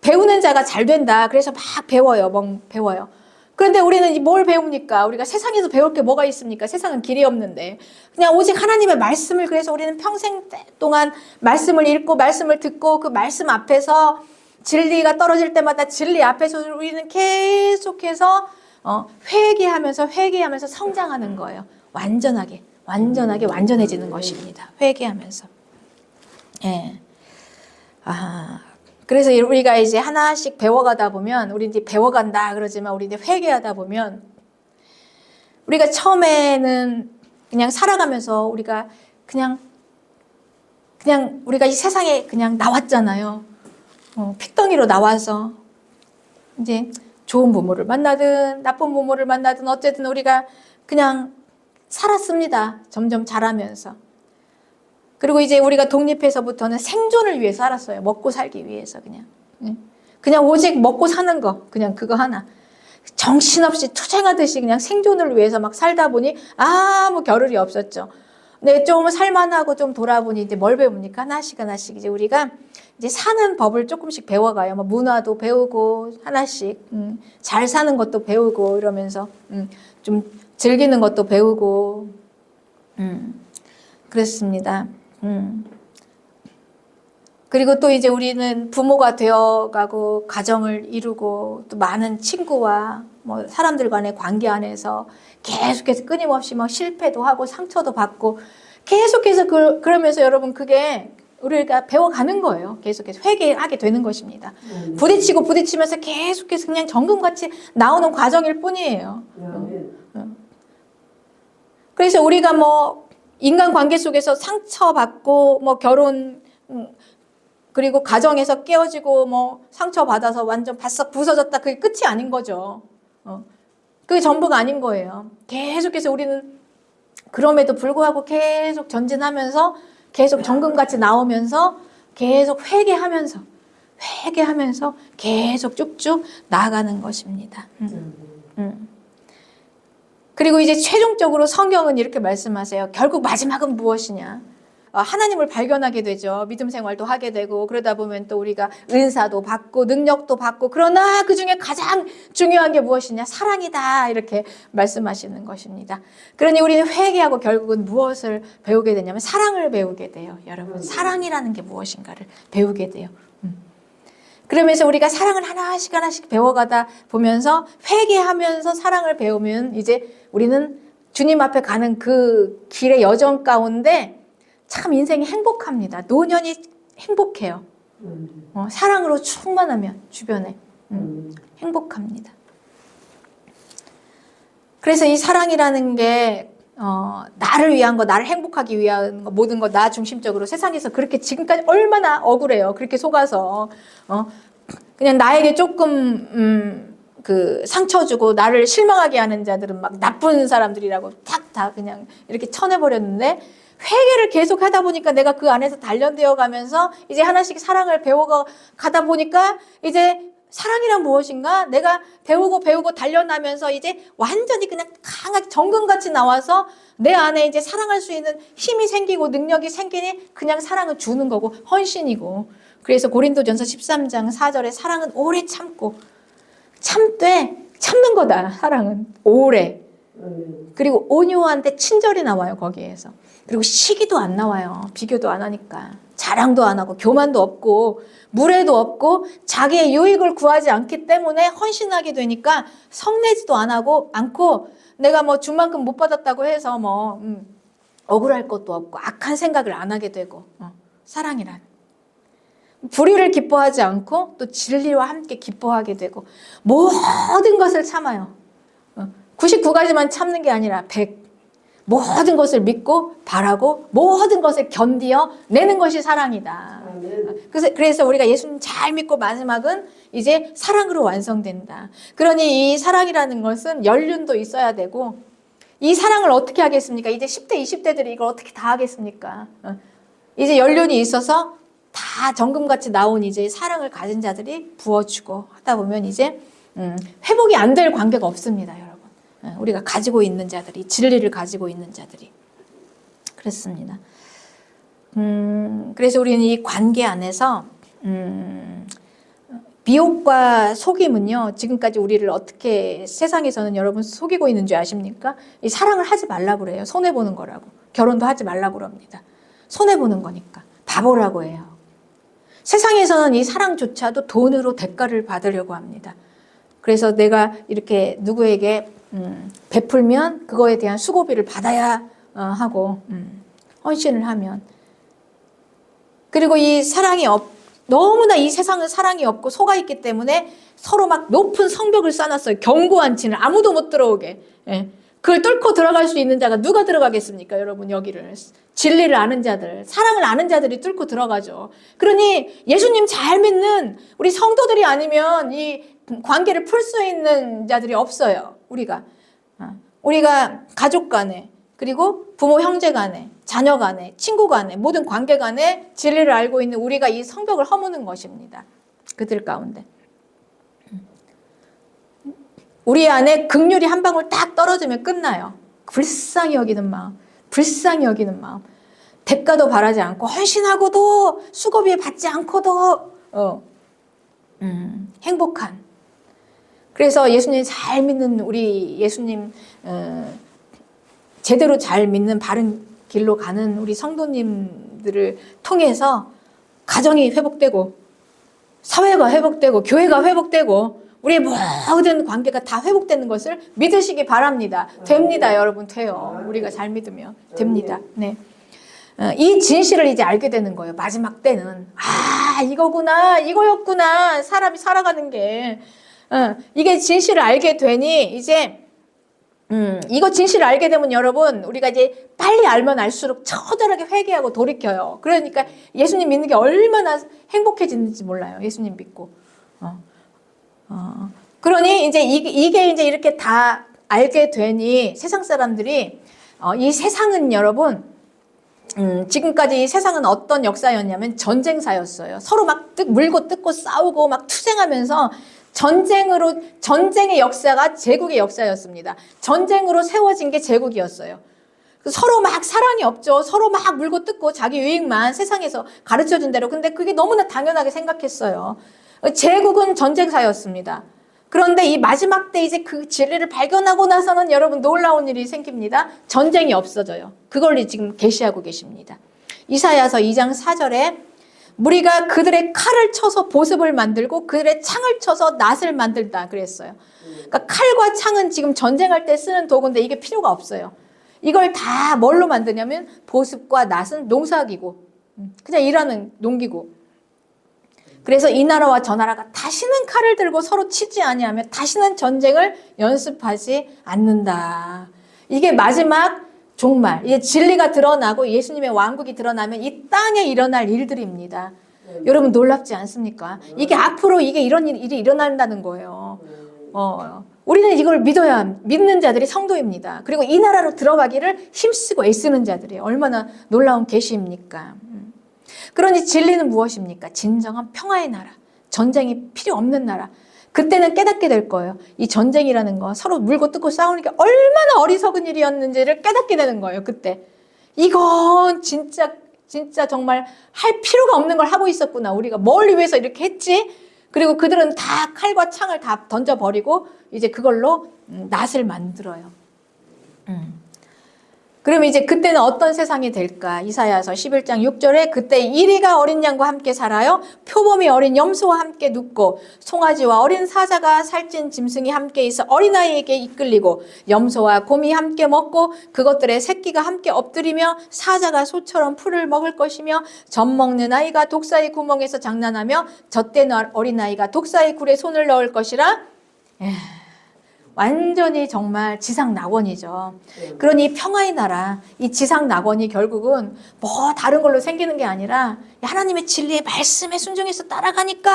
배우는 자가 잘 된다. 그래서 막 배워요. 그런데 우리는 뭘 배웁니까? 우리가 세상에서 배울 게 뭐가 있습니까? 세상은 길이 없는데. 그냥 오직 하나님의 말씀을, 그래서 우리는 평생 동안 말씀을 읽고 말씀을 듣고 그 말씀 앞에서 진리가 떨어질 때마다 진리 앞에서 우리는 계속해서 회개하면서 성장하는 거예요. 완전하게 완전해지는 것입니다. 회개하면서. 예. 그래서 우리가 이제 하나씩 배워가다 보면, 우리 이제 배워간다 그러지만 우리 이제 회개하다 보면 우리가 처음에는 그냥 살아가면서 우리가 그냥 우리가 이 세상에 그냥 나왔잖아요. 핏덩이로 나와서 이제 좋은 부모를 만나든 나쁜 부모를 만나든 어쨌든 우리가 그냥 살았습니다. 점점 자라면서. 그리고 이제 우리가 독립해서부터는 생존을 위해 살았어요. 먹고 살기 위해서 그냥 오직 먹고 사는 거, 그냥 그거 하나. 정신없이 투쟁하듯이 그냥 생존을 위해서 막 살다 보니 아무 겨를이 없었죠. 근데 좀 살만하고 좀 돌아보니 이제 뭘 배웁니까? 하나씩 이제 우리가 이제 사는 법을 조금씩 배워가요. 뭐 문화도 배우고 하나씩 잘 사는 것도 배우고 이러면서 좀 즐기는 것도 배우고 그렇습니다. 그리고 또 이제 우리는 부모가 되어가고 가정을 이루고 또 많은 친구와 뭐 사람들 간의 관계 안에서 계속해서 끊임없이 뭐 실패도 하고 상처도 받고 계속해서 그러면서 여러분 그게 우리가 배워가는 거예요. 계속해서 회개하게 되는 것입니다. 부딪히면서 계속해서 그냥 정금같이 나오는 과정일 뿐이에요. 그래서 우리가 뭐 인간관계 속에서 상처받고 뭐 결혼 그리고 가정에서 깨어지고 뭐 상처받아서 완전 바싹 부서졌다. 그게 끝이 아닌 거죠. 그게 전부가 아닌 거예요. 계속해서 우리는 그럼에도 불구하고 계속 전진하면서 계속 정금같이 나오면서 계속 회개하면서 계속 쭉쭉 나아가는 것입니다. 그리고 이제 최종적으로 성경은 이렇게 말씀하세요. 결국 마지막은 무엇이냐? 하나님을 발견하게 되죠. 믿음 생활도 하게 되고 그러다 보면 또 우리가 은사도 받고 능력도 받고 그러나 그중에 가장 중요한 게 무엇이냐? 사랑이다 이렇게 말씀하시는 것입니다. 그러니 우리는 회개하고 결국은 무엇을 배우게 되냐면 사랑을 배우게 돼요. 여러분 사랑이라는 게 무엇인가를 배우게 돼요. 그러면서 우리가 사랑을 하나씩 배워가다 보면서 회개하면서 사랑을 배우면 이제 우리는 주님 앞에 가는 그 길의 여정 가운데 참 인생이 행복합니다. 노년이 행복해요. 사랑으로 충만하면 주변에 행복합니다. 그래서 이 사랑이라는 게 나를 위한 거, 나를 행복하기 위한 거, 모든 거 나 중심적으로 세상에서 그렇게 지금까지 얼마나 억울해요. 그렇게 속아서 그냥 나에게 조금 그 상처 주고 나를 실망하게 하는 자들은 막 나쁜 사람들이라고 탁 다 그냥 이렇게 쳐내버렸는데 회개를 계속 하다 보니까 내가 그 안에서 단련되어 가면서 이제 하나씩 사랑을 배워가다 보니까 이제 사랑이란 무엇인가 내가 배우고 단련하면서 이제 완전히 그냥 강하게 정금같이 나와서 내 안에 이제 사랑할 수 있는 힘이 생기고 능력이 생기니 그냥 사랑을 주는 거고 헌신이고. 그래서 고린도전서 13장 4절에 사랑은 오래 참고 참되 참는 거다. 사랑은 오래. 그리고 온유한데 친절이 나와요. 거기에서. 그리고 시기도 안 나와요. 비교도 안 하니까. 자랑도 안 하고 교만도 없고 무례도 없고 자기의 유익을 구하지 않기 때문에 헌신하게 되니까 성내지도 안 하고 않고 내가 뭐 준 만큼 못 받았다고 해서 뭐 억울할 것도 없고 악한 생각을 안 하게 되고 사랑이란 불의를 기뻐하지 않고 또 진리와 함께 기뻐하게 되고 모든 것을 참아요. 99가지만 참는 게 아니라 100 모든 것을 믿고 바라고 모든 것을 견디어 내는 것이 사랑이다. 그래서 우리가 예수님 잘 믿고 마지막은 이제 사랑으로 완성된다. 그러니 이 사랑이라는 것은 연륜도 있어야 되고 이 사랑을 어떻게 하겠습니까? 이제 10대, 20대들이 이걸 어떻게 다 하겠습니까? 이제 연륜이 있어서 다 정금같이 나온 이제 사랑을 가진 자들이 부어주고 하다 보면 이제 회복이 안 될 관계가 없습니다, 여러분. 우리가 가지고 있는 자들이, 진리를 가지고 있는 자들이. 그렇습니다. 그래서 우리는 이 관계 안에서 미혹과 속임은요, 지금까지 우리를 어떻게 세상에서는 여러분 속이고 있는 줄 아십니까? 이 사랑을 하지 말라고 그래요. 손해보는 거라고. 결혼도 하지 말라고 그럽니다. 손해보는 거니까. 바보라고 해요. 세상에서는 이 사랑조차도 돈으로 대가를 받으려고 합니다. 그래서 내가 이렇게 누구에게 베풀면 그거에 대한 수고비를 받아야 하고 헌신을 하면 그리고 이 사랑이 너무나 이 세상은 사랑이 없고 속아 있기 때문에 서로 막 높은 성벽을 쌓아놨어요. 견고한 진을 아무도 못 들어오게. 그걸 뚫고 들어갈 수 있는 자가 누가 들어가겠습니까? 여러분, 여기를. 진리를 아는 자들, 사랑을 아는 자들이 뚫고 들어가죠. 그러니 예수님 잘 믿는 우리 성도들이 아니면 이 관계를 풀 수 있는 자들이 없어요. 우리가 가족 간에, 그리고 부모 형제 간에, 자녀 간에, 친구 간에, 모든 관계 간에 진리를 알고 있는 우리가 이 성벽을 허무는 것입니다. 그들 가운데. 우리 안에 긍휼이 한 방울 딱 떨어지면 끝나요. 불쌍히 여기는 마음, 불쌍히 여기는 마음. 대가도 바라지 않고 헌신하고도 수고비 받지 않고도 행복한. 그래서 예수님 잘 믿는 우리 예수님 제대로 잘 믿는 바른 길로 가는 우리 성도님들을 통해서 가정이 회복되고 사회가 회복되고 교회가 회복되고 우리의 모든 관계가 다 회복되는 것을 믿으시기 바랍니다. 됩니다, 여러분. 돼요. 우리가 잘 믿으면 됩니다. 네. 이 진실을 이제 알게 되는 거예요. 마지막 때는 이거구나, 이거였구나. 사람이 살아가는 게 이게 진실을 알게 되니 이제 이거 진실을 알게 되면 여러분 우리가 이제 빨리 알면 알수록 처절하게 회개하고 돌이켜요. 그러니까 예수님 믿는 게 얼마나 행복해지는지 몰라요. 예수님 믿고. 그러니 이제 이게 이제 이렇게 다 알게 되니 세상 사람들이 이 세상은 여러분 지금까지 이 세상은 어떤 역사였냐면 전쟁사였어요. 서로 막 물고 뜯고 싸우고 막 투쟁하면서 전쟁의 역사가 제국의 역사였습니다. 전쟁으로 세워진 게 제국이었어요. 서로 막 사랑이 없죠. 서로 막 물고 뜯고 자기 유익만 세상에서 가르쳐준 대로. 근데 그게 너무나 당연하게 생각했어요. 제국은 전쟁사였습니다. 그런데 이 마지막 때 이제 그 진리를 발견하고 나서는 여러분 놀라운 일이 생깁니다. 전쟁이 없어져요. 그걸 지금 계시하고 계십니다. 이사야서 2장 4절에 무리가 그들의 칼을 쳐서 보습을 만들고 그들의 창을 쳐서 낫을 만들다 그랬어요. 그러니까 칼과 창은 지금 전쟁할 때 쓰는 도구인데 이게 필요가 없어요. 이걸 다 뭘로 만드냐면 보습과 낫은 농사기고 그냥 일하는 농기고. 그래서 이 나라와 저 나라가 다시는 칼을 들고 서로 치지 아니하면 다시는 전쟁을 연습하지 않는다. 이게 마지막 종말, 이게 진리가 드러나고 예수님의 왕국이 드러나면 이 땅에 일어날 일들입니다. 여러분 놀랍지 않습니까? 이게 앞으로 이런 일이 일어난다는 거예요. 우리는 이걸 믿는 자들이 성도입니다. 그리고 이 나라로 들어가기를 힘쓰고 애쓰는 자들이 얼마나 놀라운 계시입니까? 그러니 진리는 무엇입니까? 진정한 평화의 나라, 전쟁이 필요 없는 나라. 그때는 깨닫게 될 거예요. 이 전쟁이라는 거, 서로 물고 뜯고 싸우는 게 얼마나 어리석은 일이었는지를 깨닫게 되는 거예요. 그때 이건 진짜 정말 할 필요가 없는 걸 하고 있었구나. 우리가 뭘 위해서 이렇게 했지? 그리고 그들은 다 칼과 창을 다 던져버리고 이제 그걸로 낫을 만들어요. 그러면 이제 그때는 어떤 세상이 될까? 이사야서 11장 6절에 그때 이리가 어린 양과 함께 살아요. 표범이 어린 염소와 함께 눕고 송아지와 어린 사자가 살찐 짐승이 함께 있어 어린아이에게 이끌리고 염소와 곰이 함께 먹고 그것들의 새끼가 함께 엎드리며 사자가 소처럼 풀을 먹을 것이며 젖 먹는 아이가 독사의 구멍에서 장난하며 젖된 어린아이가 독사의 굴에 손을 넣을 것이라. 완전히 정말 지상 낙원이죠. 그러니 평화의 나라, 이 지상 낙원이 결국은 뭐 다른 걸로 생기는 게 아니라 하나님의 진리의 말씀에 순종해서 따라가니까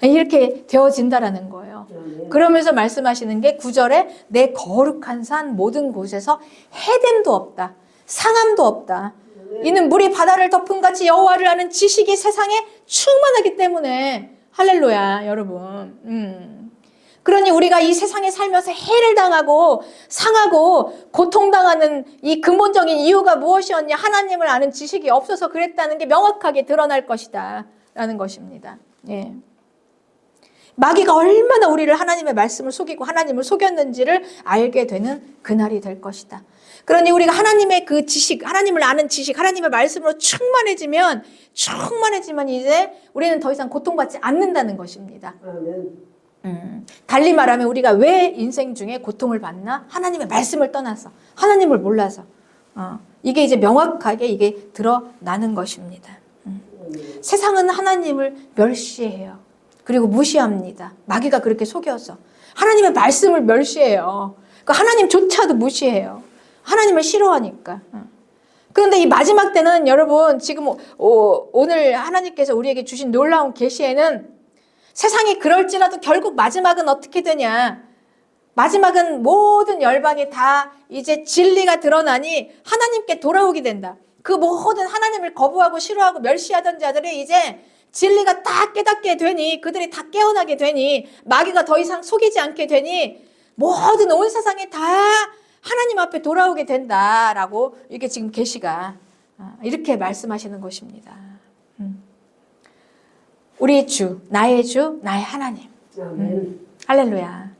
이렇게 되어진다라는 거예요. 그러면서 말씀하시는 게 9절에 내 거룩한 산 모든 곳에서 해됨도 없다, 상함도 없다. 이는 물이 바다를 덮은 같이 여호와를 아는 지식이 세상에 충만하기 때문에. 할렐루야, 여러분. 그러니 우리가 이 세상에 살면서 해를 당하고 상하고 고통당하는 이 근본적인 이유가 무엇이었냐? 하나님을 아는 지식이 없어서 그랬다는 게 명확하게 드러날 것이다 라는 것입니다. 예. 마귀가 얼마나 우리를 하나님의 말씀을 속이고 하나님을 속였는지를 알게 되는 그날이 될 것이다. 그러니 우리가 하나님의 그 지식, 하나님을 아는 지식, 하나님의 말씀으로 충만해지면 이제 우리는 더 이상 고통받지 않는다는 것입니다. 달리 말하면 우리가 왜 인생 중에 고통을 받나? 하나님의 말씀을 떠나서, 하나님을 몰라서. 이게 이제 명확하게 이게 드러나는 것입니다. 세상은 하나님을 멸시해요. 그리고 무시합니다. 마귀가 그렇게 속여서. 하나님의 말씀을 멸시해요. 그 하나님조차도 무시해요. 하나님을 싫어하니까. 그런데 이 마지막 때는 여러분 지금 오늘 하나님께서 우리에게 주신 놀라운 계시에는 세상이 그럴지라도 결국 마지막은 어떻게 되냐. 마지막은 모든 열방이 다 이제 진리가 드러나니 하나님께 돌아오게 된다. 그 모든 하나님을 거부하고 싫어하고 멸시하던 자들이 이제 진리가 딱 깨닫게 되니 그들이 다 깨어나게 되니 마귀가 더 이상 속이지 않게 되니 모든 온 세상이 다 하나님 앞에 돌아오게 된다라고 이게 지금 계시가 이렇게 말씀하시는 것입니다. 우리 주, 나의 하나님. 할렐루야.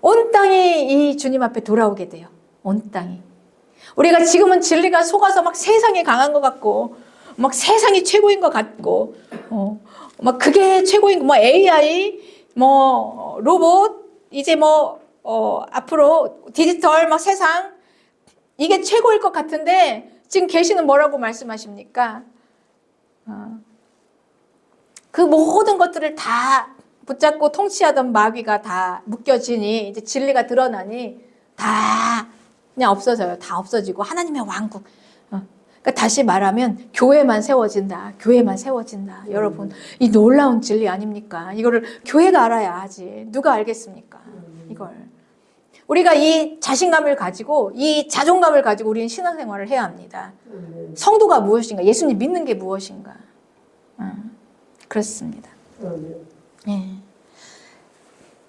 온 땅이 이 주님 앞에 돌아오게 돼요. 온 땅이. 우리가 지금은 진리가 속아서 막 세상이 강한 것 같고 막 세상이 최고인 것 같고 막 그게 최고인 뭐 AI 뭐 로봇 이제 뭐 앞으로 디지털 막 세상 이게 최고일 것 같은데 지금 계시는 뭐라고 말씀하십니까? 그 모든 것들을 다 붙잡고 통치하던 마귀가 다 묶여지니 이제 진리가 드러나니 다 그냥 없어져요. 다 없어지고 하나님의 왕국. 그러니까 다시 말하면 교회만 세워진다. 교회만 세워진다. 여러분 이 놀라운 진리 아닙니까? 이거를 교회가 알아야 하지. 누가 알겠습니까? 이걸. 우리가 이 자신감을 가지고 이 자존감을 가지고 우리는 신앙생활을 해야 합니다. 성도가 무엇인가? 예수님 믿는 게 무엇인가? 그렇습니다. 예.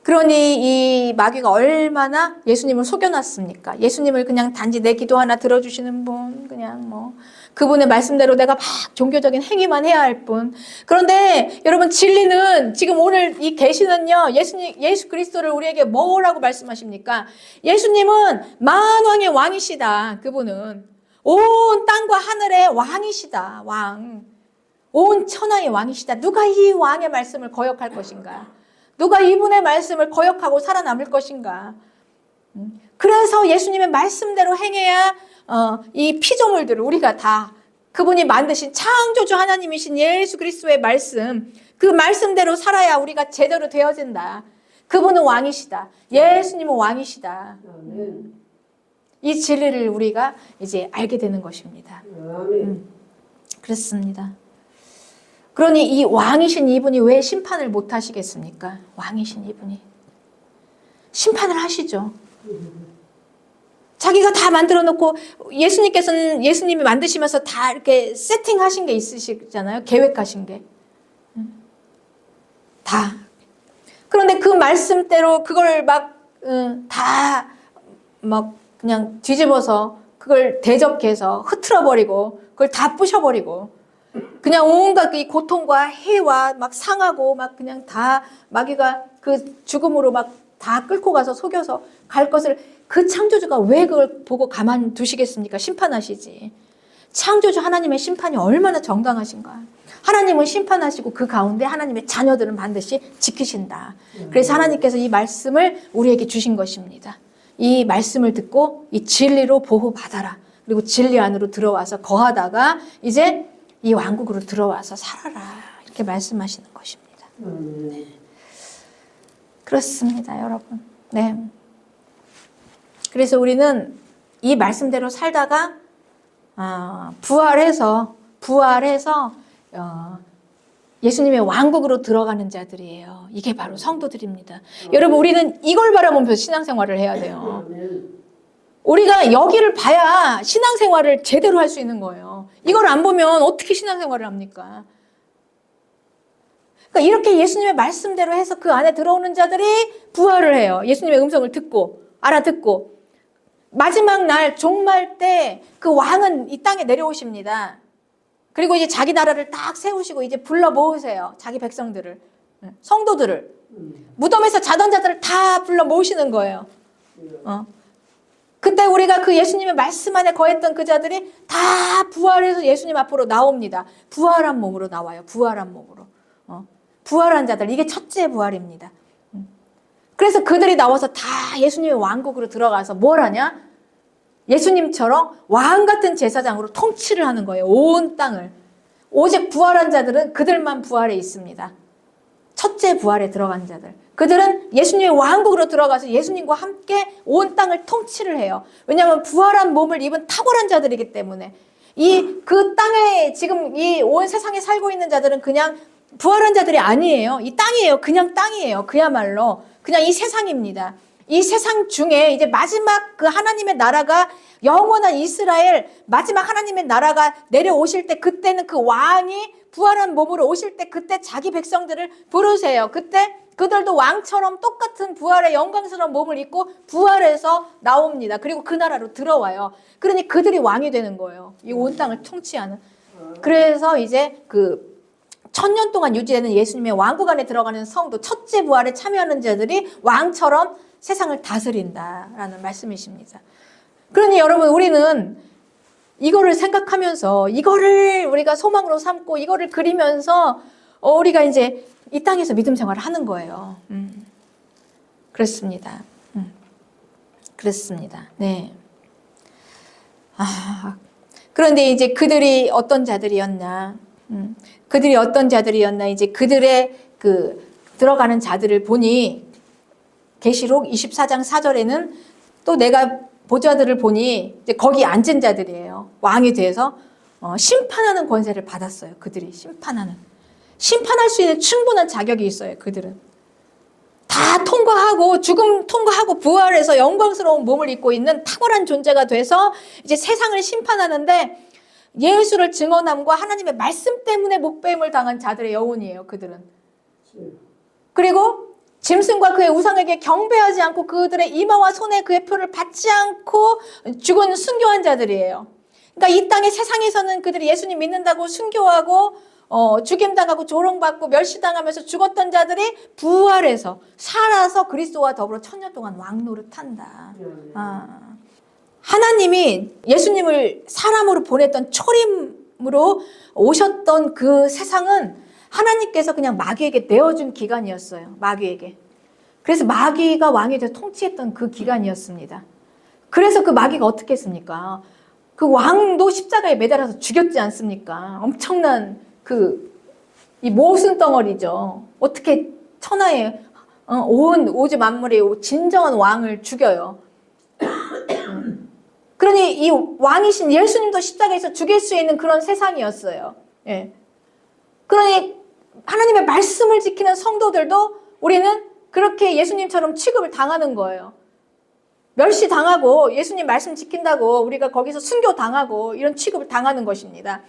그러니 이 마귀가 얼마나 예수님을 속여놨습니까? 예수님을 그냥 단지 내 기도 하나 들어주시는 분, 그냥 뭐 그분의 말씀대로 내가 막 종교적인 행위만 해야 할 뿐. 그런데 여러분 진리는 지금 오늘 이 계시는요, 예수 그리스도를 우리에게 뭐라고 말씀하십니까? 예수님은 만왕의 왕이시다. 그분은 온 땅과 하늘의 왕이시다. 왕. 온 천하의 왕이시다. 누가 이 왕의 말씀을 거역할 것인가? 누가 이분의 말씀을 거역하고 살아남을 것인가? 그래서 예수님의 말씀대로 행해야 이 피조물들을 우리가 다 그분이 만드신 창조주 하나님이신 예수 그리스도의 말씀 그 말씀대로 살아야 우리가 제대로 되어진다. 그분은 왕이시다. 예수님은 왕이시다. 이 진리를 우리가 이제 알게 되는 것입니다. 그렇습니다. 그러니 이 왕이신 이분이 왜 심판을 못 하시겠습니까? 왕이신 이분이. 심판을 하시죠. 자기가 다 만들어 놓고 예수님께서는 예수님이 만드시면서 다 이렇게 세팅하신 게 있으시잖아요. 계획하신 게. 다. 그런데 그 말씀대로 그걸 다 그냥 뒤집어서 그걸 대적해서 흐트러버리고 그걸 다 부셔버리고 그냥 온갖 이 고통과 해와 막 상하고 막 그냥 다 마귀가 그 죽음으로 막 다 끌고 가서 속여서 갈 것을 그 창조주가 왜 그걸 보고 가만 두시겠습니까? 심판하시지. 창조주 하나님의 심판이 얼마나 정당하신가. 하나님은 심판하시고 그 가운데 하나님의 자녀들은 반드시 지키신다. 그래서 하나님께서 이 말씀을 우리에게 주신 것입니다. 이 말씀을 듣고 이 진리로 보호받아라. 그리고 진리 안으로 들어와서 거하다가 이제 이 왕국으로 들어와서 살아라. 이렇게 말씀하시는 것입니다. 네. 그렇습니다, 여러분. 네. 그래서 우리는 이 말씀대로 살다가 부활해서 예수님의 왕국으로 들어가는 자들이에요. 이게 바로 성도들입니다. 여러분 우리는 이걸 바라보면서 신앙생활을 해야 돼요. 우리가 여기를 봐야 신앙생활을 제대로 할 수 있는 거예요. 이걸 안 보면 어떻게 신앙생활을 합니까? 그러니까 이렇게 예수님의 말씀대로 해서 그 안에 들어오는 자들이 부활을 해요. 예수님의 음성을 듣고 알아듣고 마지막 날 종말 때 그 왕은 이 땅에 내려오십니다. 그리고 이제 자기 나라를 딱 세우시고 이제 불러 모으세요. 자기 백성들을, 성도들을. 무덤에서 자던 자들을 다 불러 모으시는 거예요. 그때 우리가 그 예수님의 말씀 안에 거했던 그 자들이 다 부활해서 예수님 앞으로 나옵니다. 부활한 몸으로 나와요. 부활한 몸으로. 부활한 자들. 이게 첫째 부활입니다. 그래서 그들이 나와서 다 예수님의 왕국으로 들어가서 뭘 하냐? 예수님처럼 왕 같은 제사장으로 통치를 하는 거예요. 온 땅을. 오직 부활한 자들은 그들만 부활해 있습니다. 첫째 부활에 들어간 자들. 그들은 예수님의 왕국으로 들어가서 예수님과 함께 온 땅을 통치를 해요. 왜냐하면 부활한 몸을 입은 탁월한 자들이기 때문에. 그 땅에 지금 이 온 세상에 살고 있는 자들은 그냥 부활한 자들이 아니에요. 이 땅이에요. 그냥 땅이에요. 그야말로 그냥 이 세상입니다. 이 세상 중에 이제 마지막 그 하나님의 나라가 영원한 이스라엘 마지막 하나님의 나라가 내려오실 때 그때는 그 왕이 부활한 몸으로 오실 때 그때 자기 백성들을 부르세요. 그때 그들도 왕처럼 똑같은 부활의 영광스러운 몸을 입고 부활해서 나옵니다. 그리고 그 나라로 들어와요. 그러니 그들이 왕이 되는 거예요. 이 온 땅을 통치하는. 그래서 이제 그 1000년 동안 유지되는 예수님의 왕국 안에 들어가는 성도 첫째 부활에 참여하는 자들이 왕처럼 세상을 다스린다라는 말씀이십니다. 그러니 여러분 우리는 이거를 생각하면서 이거를 우리가 소망으로 삼고 이거를 그리면서 우리가 이제 이 땅에서 믿음 생활을 하는 거예요. 그렇습니다. 그렇습니다. 네. 그런데 이제 그들이 어떤 자들이었나? 그들이 어떤 자들이었나? 이제 그들의 그 들어가는 자들을 보니 계시록 24장 4절에는 또 내가 보좌들을 보니 이제 거기 앉은 자들이에요. 왕이 돼서 심판하는 권세를 받았어요. 그들이 심판할 수 있는 충분한 자격이 있어요. 그들은 다 통과하고 죽음 통과하고 부활해서 영광스러운 몸을 입고 있는 탁월한 존재가 돼서 이제 세상을 심판하는데 예수를 증언함과 하나님의 말씀 때문에 목배임을 당한 자들의 영혼이에요. 그들은. 그리고 짐승과 그의 우상에게 경배하지 않고 그들의 이마와 손에 그의 표를 받지 않고 죽은 순교한 자들이에요. 그러니까 이 땅의 세상에서는 그들이 예수님 믿는다고 순교하고 죽임당하고 조롱받고 멸시당하면서 죽었던 자들이 부활해서 살아서 그리스도와 더불어 1000년 동안 왕노릇한다. 하나님이 예수님을 사람으로 보냈던 초림으로 오셨던 그 세상은 하나님께서 그냥 마귀에게 내어준 기간이었어요. 마귀에게. 그래서 마귀가 왕이 돼서 통치했던 그 기간이었습니다. 그래서 그 마귀가 어떻게 했습니까? 그 왕도 십자가에 매달아서 죽였지 않습니까? 엄청난 이 모순 덩어리죠. 어떻게 천하에 온 오즈 만물의 진정한 왕을 죽여요. 그러니 이 왕이신 예수님도 십자가에서 죽일 수 있는 그런 세상이었어요. 예. 그러니 하나님의 말씀을 지키는 성도들도 우리는 그렇게 예수님처럼 취급을 당하는 거예요. 멸시당하고 예수님 말씀 지킨다고 우리가 거기서 순교당하고 이런 취급을 당하는 것입니다.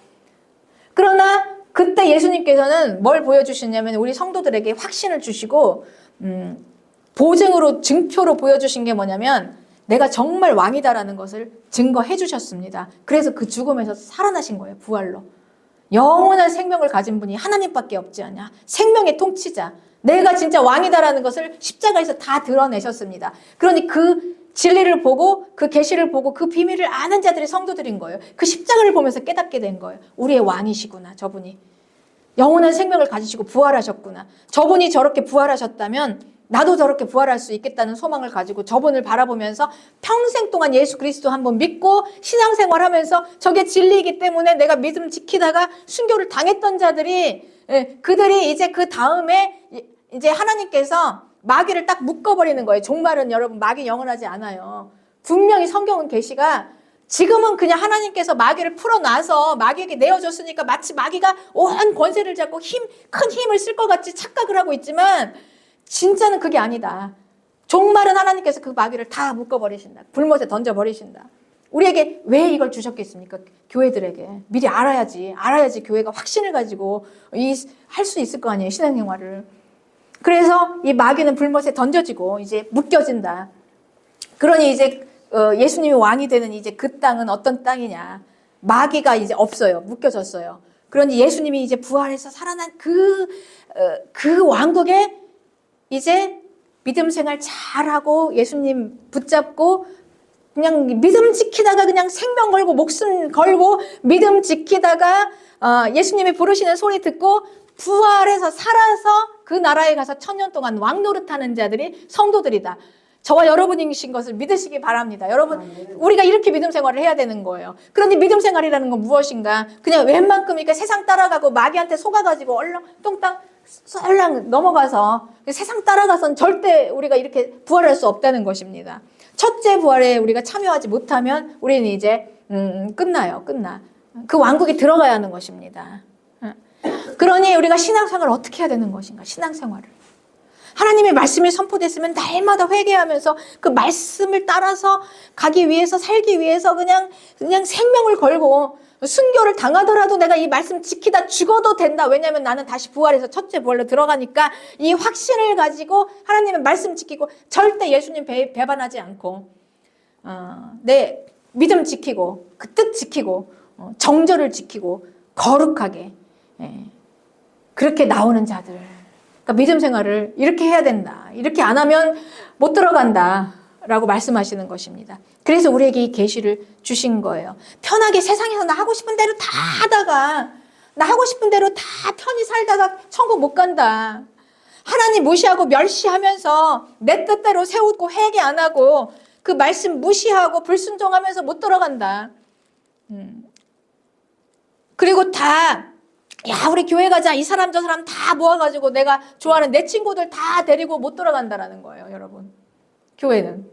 그러나 그때 예수님께서는 뭘 보여주시냐면 우리 성도들에게 확신을 주시고 보증으로 증표로 보여주신 게 뭐냐면 내가 정말 왕이다라는 것을 증거해 주셨습니다. 그래서 그 죽음에서 살아나신 거예요. 부활로. 영원한 생명을 가진 분이 하나님밖에 없지 않냐. 생명의 통치자. 내가 진짜 왕이다라는 것을 십자가에서 다 드러내셨습니다. 그러니 그 진리를 보고 그 계시를 보고 그 비밀을 아는 자들이 성도들인 거예요. 그 십자가를 보면서 깨닫게 된 거예요. 우리의 왕이시구나. 저분이. 영원한 생명을 가지시고 부활하셨구나. 저분이 저렇게 부활하셨다면 나도 저렇게 부활할 수 있겠다는 소망을 가지고 저분을 바라보면서 평생 동안 예수 그리스도 한번 믿고 신앙생활하면서 저게 진리이기 때문에 내가 믿음 지키다가 순교를 당했던 자들이 그들이 이제 그 다음에 이제 하나님께서 마귀를 딱 묶어버리는 거예요. 종말은 여러분 마귀 영원하지 않아요. 분명히 성경은 계시가 지금은 그냥 하나님께서 마귀를 풀어놔서 마귀에게 내어줬으니까 마치 마귀가 온 권세를 잡고 큰 힘을 쓸 것 같이 착각을 하고 있지만 진짜는 그게 아니다. 종말은 하나님께서 그 마귀를 다 묶어버리신다. 불못에 던져버리신다. 우리에게 왜 이걸 주셨겠습니까? 교회들에게. 미리 알아야지 교회가 확신을 가지고 할 수 있을 거 아니에요. 신앙생활을. 그래서 이 마귀는 불못에 던져지고 이제 묶여진다. 그러니 이제 예수님이 왕이 되는 이제 그 땅은 어떤 땅이냐. 마귀가 이제 없어요. 묶여졌어요. 그러니 예수님이 이제 부활해서 살아난 그 왕국에 이제 믿음 생활 잘하고 예수님 붙잡고 그냥 믿음 지키다가 그냥 생명 걸고 목숨 걸고 믿음 지키다가 예수님이 부르시는 소리 듣고 부활해서 살아서 그 나라에 가서 1000년 동안 왕노릇하는 자들이 성도들이다. 저와 여러분이신 것을 믿으시기 바랍니다. 여러분, 우리가 이렇게 믿음 생활을 해야 되는 거예요. 그런데 믿음 생활이라는 건 무엇인가? 그냥 웬만큼이니까 세상 따라가고 마귀한테 속아가지고 얼렁뚱땅 썰랑 넘어가서 세상 따라가선 절대 우리가 이렇게 부활할 수 없다는 것입니다. 첫째 부활에 우리가 참여하지 못하면 우리는 이제 끝나요. 끝나. 그 왕국에 들어가야 하는 것입니다. 그러니 우리가 신앙생활을 어떻게 해야 되는 것인가? 신앙생활을. 하나님의 말씀이 선포됐으면 날마다 회개하면서 그 말씀을 따라서 가기 위해서, 살기 위해서 그냥 생명을 걸고 순교를 당하더라도 내가 이 말씀 지키다 죽어도 된다. 왜냐하면 나는 다시 부활해서 첫째 부활로 들어가니까 이 확신을 가지고 하나님의 말씀 지키고 절대 예수님 배반하지 않고 내 믿음 지키고 그 뜻 지키고 정절을 지키고 거룩하게 그렇게 나오는 자들. 그러니까 믿음 생활을 이렇게 해야 된다. 이렇게 안 하면 못 들어간다. 라고 말씀하시는 것입니다. 그래서 우리에게 이 계시를 주신 거예요. 편하게 세상에서 나 하고 싶은 대로 다 하다가 나 하고 싶은 대로 다 편히 살다가 천국 못 간다. 하나님 무시하고 멸시하면서 내 뜻대로 세우고 회개 안 하고 그 말씀 무시하고 불순종하면서 못 들어간다. 그리고 다 야, 우리 교회 가자. 이 사람 저 사람 다 모아가지고 내가 좋아하는 내 친구들 다 데리고 못 들어간다라는 거예요, 여러분. 교회는.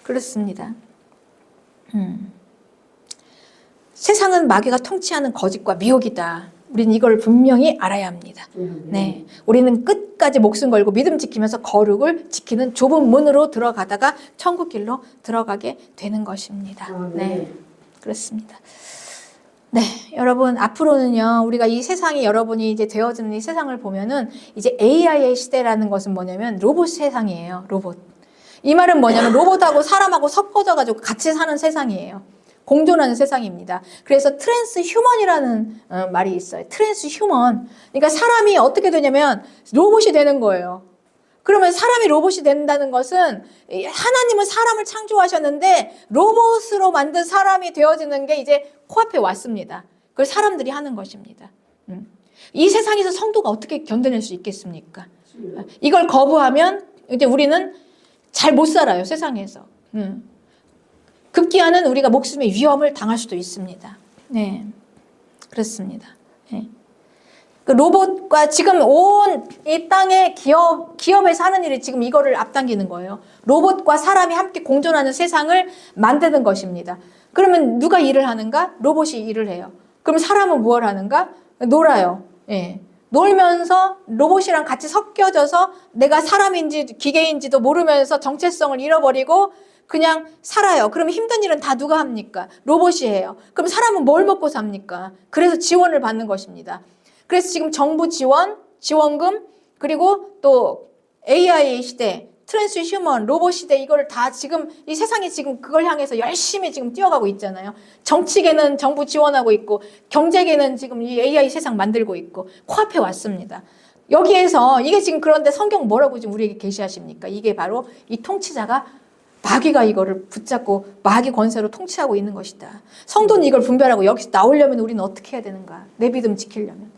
그렇습니다. 세상은 마귀가 통치하는 거짓과 미혹이다. 우리는 이걸 분명히 알아야 합니다. 네, 우리는 끝까지 목숨 걸고 믿음 지키면서 거룩을 지키는 좁은 문으로 들어가다가 천국 길로 들어가게 되는 것입니다. 네, 그렇습니다. 네, 여러분 앞으로는요 우리가 이 세상이 여러분이 이제 되어지는 이 세상을 보면은 이제 AI의 시대라는 것은 뭐냐면 로봇 세상이에요. 로봇. 이 말은 뭐냐면 로봇하고 사람하고 섞어져 가지고 같이 사는 세상이에요. 공존하는 세상입니다. 그래서 트랜스 휴먼이라는 말이 있어요. 트랜스 휴먼. 그러니까 사람이 어떻게 되냐면 로봇이 되는 거예요. 그러면 사람이 로봇이 된다는 것은 하나님은 사람을 창조하셨는데 로봇으로 만든 사람이 되어지는 게 이제 코앞에 왔습니다. 그걸 사람들이 하는 것입니다. 이 세상에서 성도가 어떻게 견뎌낼 수 있겠습니까? 이걸 거부하면 이제 우리는 잘 못 살아요, 세상에서. 급기야는 우리가 목숨의 위험을 당할 수도 있습니다. 네, 그렇습니다. 네. 그 로봇과 지금 온 이 땅의 기업에서 하는 일이 지금 이거를 앞당기는 거예요. 로봇과 사람이 함께 공존하는 세상을 만드는 것입니다. 그러면 누가 일을 하는가? 로봇이 일을 해요. 그럼 사람은 무엇을 하는가? 놀아요. 예. 놀면서 로봇이랑 같이 섞여져서 내가 사람인지 기계인지도 모르면서 정체성을 잃어버리고 그냥 살아요. 그럼 힘든 일은 다 누가 합니까? 로봇이 해요. 그럼 사람은 뭘 먹고 삽니까? 그래서 지원을 받는 것입니다. 그래서 지금 정부 지원금, 그리고 또 AI 시대, 트랜스 휴먼, 로봇 시대 이걸 다 지금 이 세상이 지금 그걸 향해서 열심히 지금 뛰어가고 있잖아요. 정치계는 정부 지원하고 있고 경제계는 지금 이 AI 세상 만들고 있고 코앞에 왔습니다. 여기에서 이게 지금 그런데 성경 뭐라고 지금 우리에게 계시하십니까? 이게 바로 이 통치자가 마귀가 이거를 붙잡고 마귀 권세로 통치하고 있는 것이다. 성도는 이걸 분별하고 여기서 나오려면 우리는 어떻게 해야 되는가? 내 믿음 지키려면.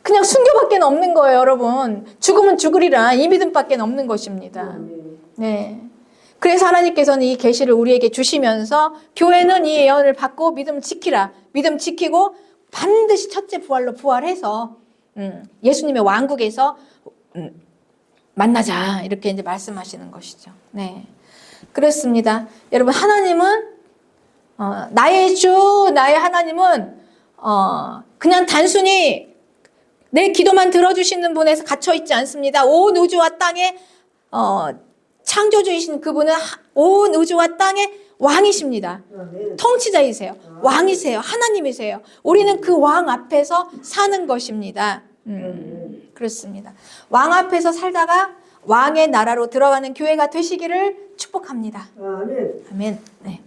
그냥 순교밖에 없는 거예요, 여러분. 죽으면 죽으리라. 이 믿음밖에 없는 것입니다. 네. 그래서 하나님께서는 이 계시를 우리에게 주시면서 교회는 이 예언을 받고 믿음 지키라. 믿음 지키고 반드시 첫째 부활로 부활해서 예수님의 왕국에서 만나자. 이렇게 이제 말씀하시는 것이죠. 네. 그렇습니다. 여러분, 하나님은 나의 주, 나의 하나님은 그냥 단순히 내 기도만 들어주시는 분에서 갇혀있지 않습니다. 온 우주와 땅에 창조주이신 그분은 온 우주와 땅의 왕이십니다. 통치자이세요. 왕이세요. 하나님이세요. 우리는 그 왕 앞에서 사는 것입니다. 그렇습니다. 왕 앞에서 살다가 왕의 나라로 들어가는 교회가 되시기를 축복합니다. 아멘. 아멘. 네.